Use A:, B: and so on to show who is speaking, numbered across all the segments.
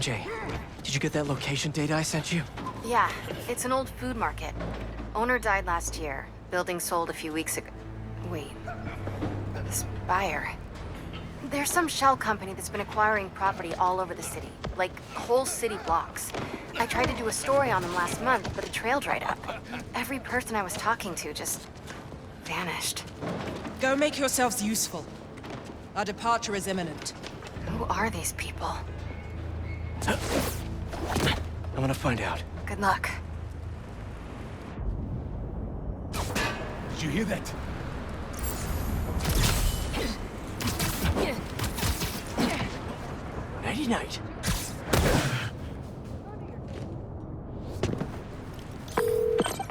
A: MJ, did you get that location data I sent you?
B: Yeah, it's an old food market. Owner died last year. Building sold a few weeks ago. Wait. This buyer. There's some shell company that's been acquiring property all over the city. Like, whole city blocks. I tried to do a story on them last month, but the trail dried up. Every person I was talking to just vanished.
C: Go make yourselves useful. Our departure is imminent.
B: Who are these people?
A: I'm gonna find out.
B: Good luck.
D: Did you hear that?
A: Nighty-night.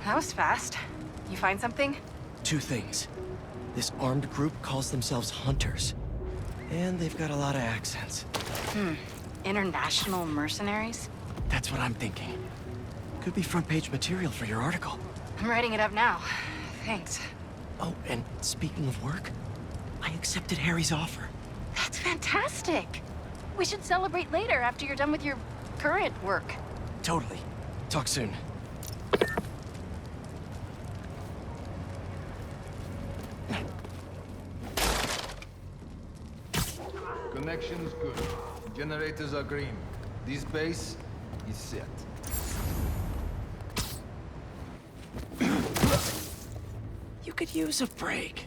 B: That was fast. You find something?
A: Two things. This armed group calls themselves Hunters. And they've got a lot of accents.
B: International mercenaries?
A: That's what I'm thinking. Could be front-page material for your article.
B: I'm writing it up now. Thanks.
A: Oh, and speaking of work, I accepted Harry's offer.
B: That's fantastic. We should celebrate later after you're done with your current work.
A: Totally. Talk soon.
E: Connection's good. Generators are green. This base is set.
A: You could use a break.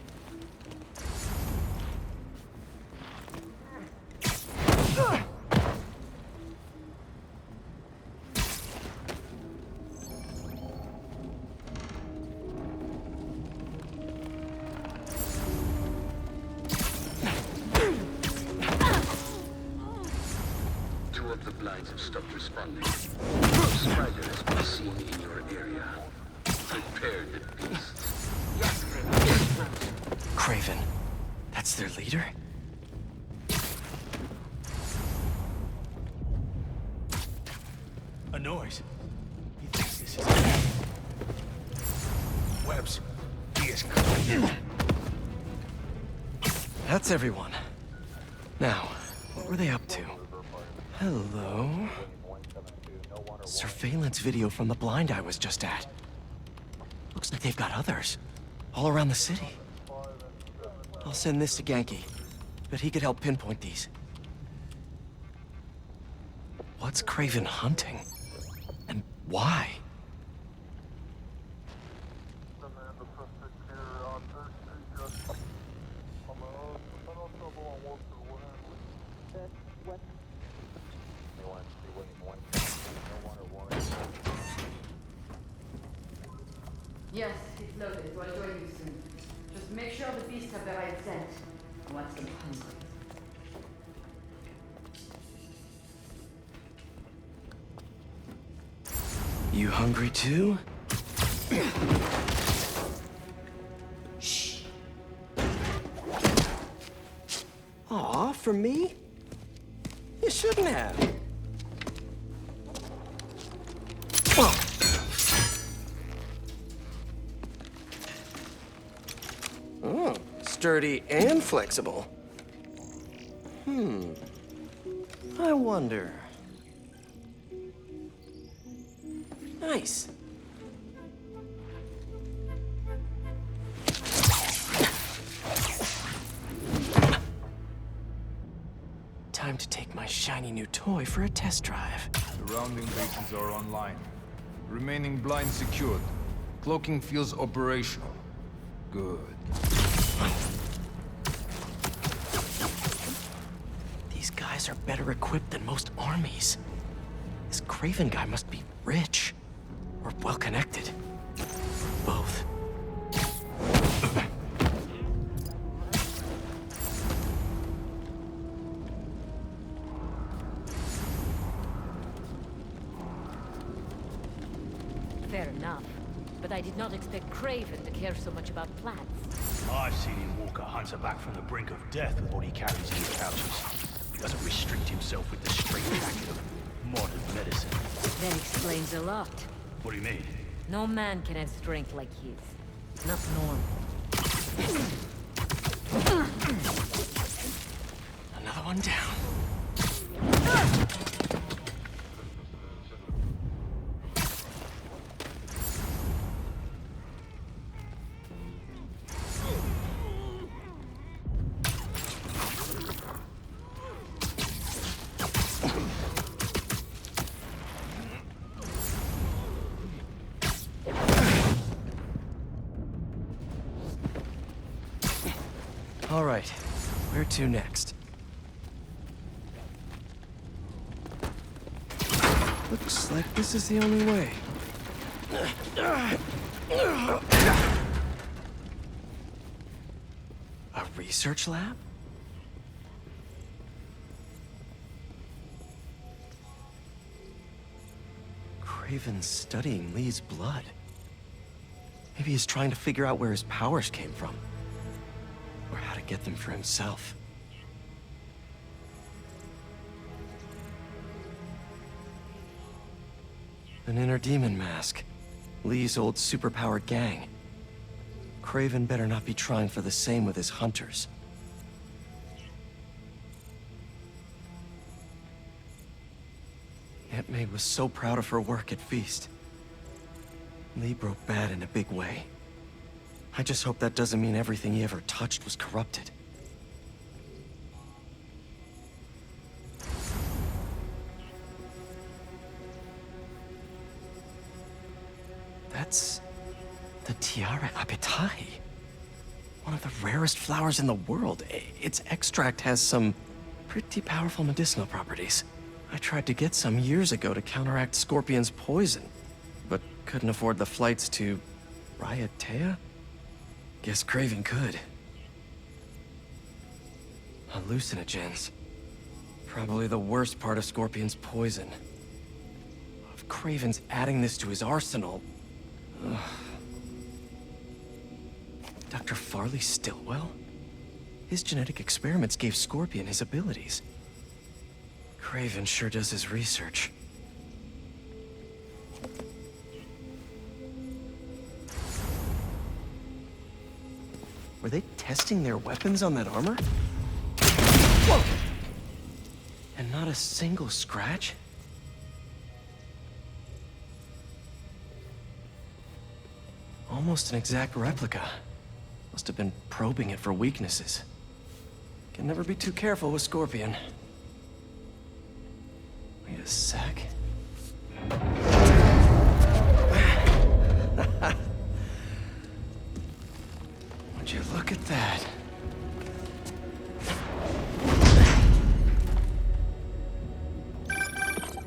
F: Two of the blinds have stopped responding. Strider has been seen in your area. Prepare the beasts.
A: Kraven. That's their leader?
D: A noise. He thinks this is... Webs. He is clear.
A: That's everyone. Now, what were they up to? Hello? Surveillance video from the blind I was just at. Looks like they've got others. All around the city. I'll send this to Genki. Bet he could help pinpoint these. What's Kraven hunting? And why?
G: Yes, it's loaded. We'll join you soon. Just make sure the beasts have the right scent. I want them hungry.
A: You hungry too?
G: Shh.
A: Aw, for me? You shouldn't have. Oh, sturdy and flexible. I wonder. Nice. Time to take my shiny new toy for a test drive.
E: Surrounding bases are online. Remaining blind secured. Cloaking feels operational. Good.
A: These guys are better equipped than most armies. This Kraven guy must be rich. Or well-connected. Both.
G: Fair enough. But I did not expect Kraven to care so much about plants.
D: I've seen him walk a hunter back from the brink of death with what he carries in his pouches. He doesn't restrict himself with the straitjacket of modern medicine.
G: That explains a lot.
D: What do you mean?
G: No man can have strength like his. Not normal.
A: Another one down. Where to next? Looks like this is the only way. A research lab? Kraven's studying Lee's blood. Maybe he's trying to figure out where his powers came from. Or how to get them for himself. An inner demon mask. Lee's old superpowered gang. Kraven better not be trying for the same with his hunters. Aunt May was so proud of her work at Feast. Lee broke bad in a big way. I just hope that doesn't mean everything he ever touched was corrupted. That's the Tiara Apitai. One of the rarest flowers in the world. Its extract has some pretty powerful medicinal properties. I tried to get some years ago to counteract Scorpion's poison, but couldn't afford the flights to Raiatea? Guess Kraven could. Hallucinogens. Probably the worst part of Scorpion's poison. If Kraven's adding this to his arsenal... Ugh. Dr. Farley Stillwell? His genetic experiments gave Scorpion his abilities. Kraven sure does his research. Were they testing their weapons on that armor? Whoa! And not a single scratch? Almost an exact replica. Must have been probing it for weaknesses. Can never be too careful with Scorpion. Wait a sec. Would you look at that?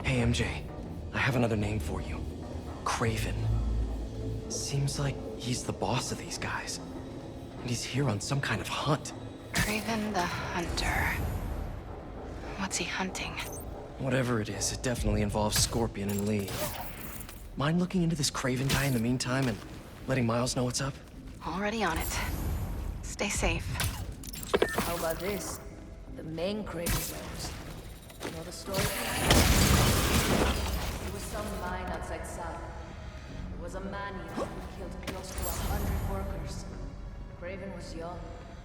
A: Hey, MJ. I have another name for you. Kraven. Seems like he's the boss of these guys. And he's here on some kind of hunt.
B: Kraven the Hunter. What's he hunting?
A: Whatever it is, it definitely involves Scorpion and Lee. Mind looking into this Kraven guy in the meantime and letting Miles know what's up?
B: Already on it. Stay safe.
H: How about this? The main Kraven knows. You know the story? There was some mine outside South. There was a man-eater who killed close to 100 workers. Kraven was young,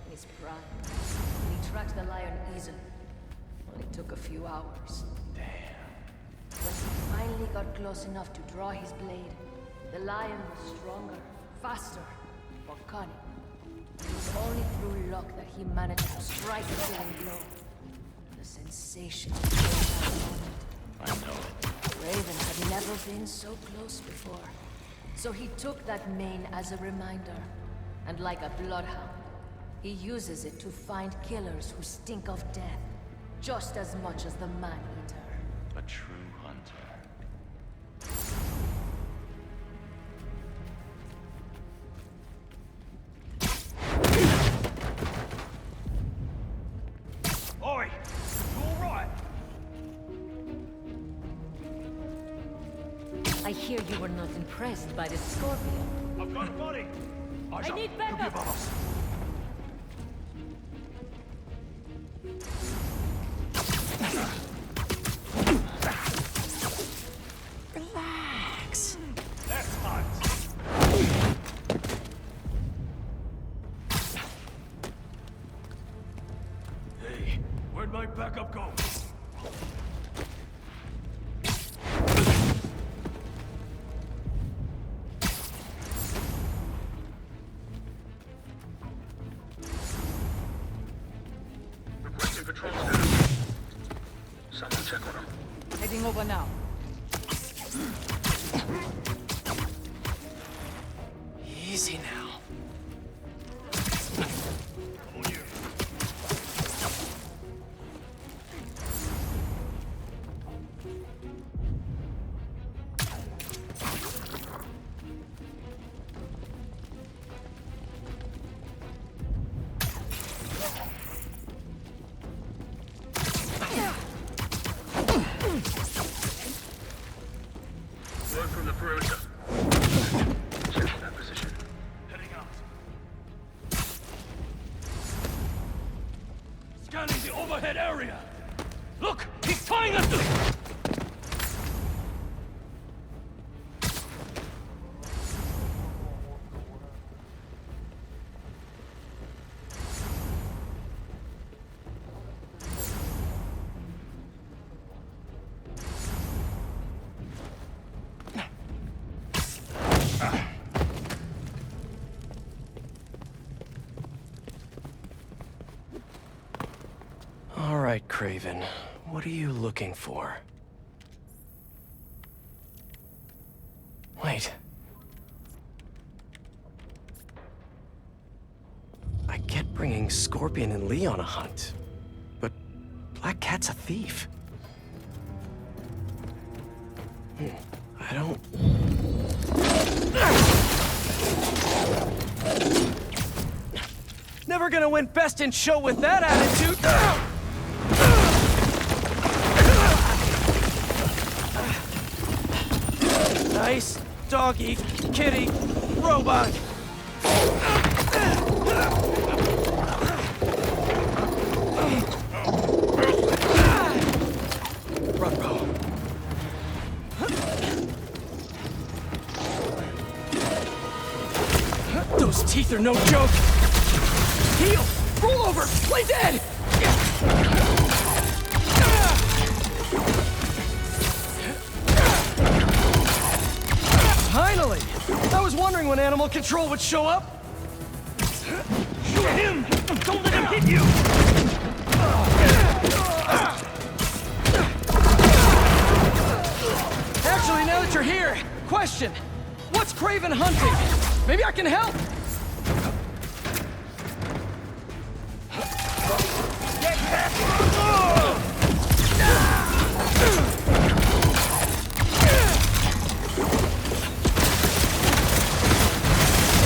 H: in his prime. And he tracked the lion easily. Only took a few hours. When he finally got close enough to draw his blade, the lion was stronger, faster, more cunning. It was only through luck that he managed to strike a killing blow. The sensation of that moment.
D: I know it.
H: Raven had never been so close before. So he took that mane as a reminder. And like a bloodhound, he uses it to find killers who stink of death, just as much as the man-eater.
D: A true hunter. Oi! You alright?
H: I hear you were not impressed by the Scorpion.
D: I've got a body! Eyes up.
H: need
D: Look
H: backup.
D: above us.
A: Relax.
D: Let's hunt! Hey, where'd my backup go?
F: Requesting patrol status. Someone check on him.
C: Heading over now.
A: Easy now.
D: On you.
A: Kraven. What are you looking for? Wait. I get bringing Scorpion and Lee on a hunt, but Black Cat's a thief. I don't... Never gonna win Best in Show with that attitude! Nice doggy, kitty, robot! Run, bro. Those teeth are no joke! Heal! Roll over! Play dead! Finally! I was wondering when Animal Control would show up. Shoot him! Don't let him hit you! Actually, now that you're here, question. What's Kraven hunting? Maybe I can help!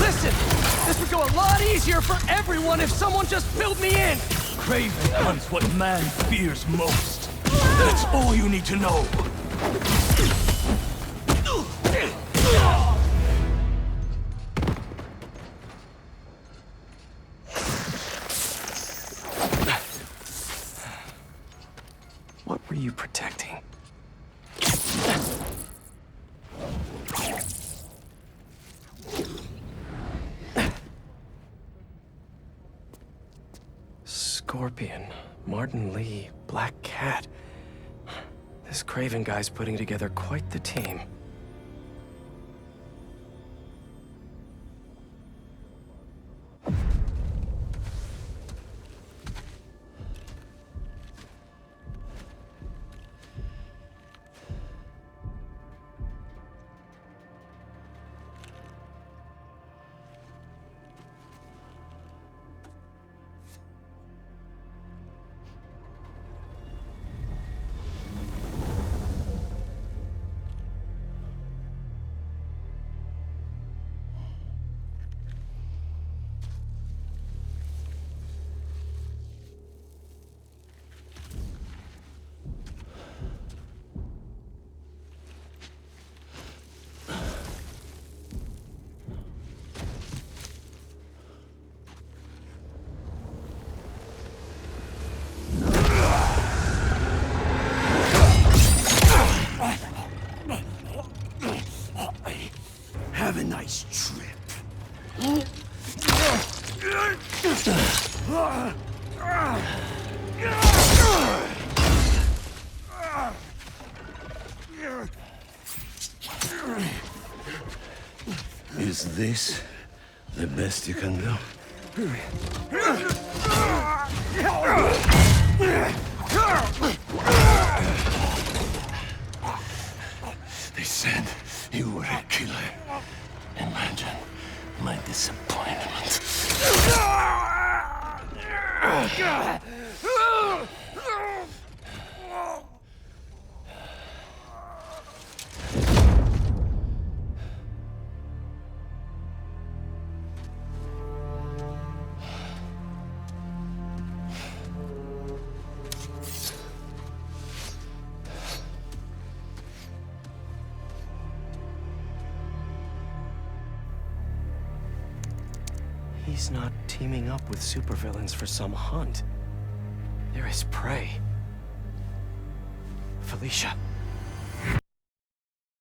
A: Listen! This would go a lot easier for everyone if someone just filled me in!
D: Kraven hunts what man fears most. That's all you need to know.
A: What were you protecting? Scorpion, Martin Lee, Black Cat. This Kraven guy's putting together quite the team.
D: Have a nice trip.
F: Is this the best you can do? They said you were a killer. Imagine my disappointment.
A: He's not teaming up with supervillains for some hunt. They're his prey. Felicia.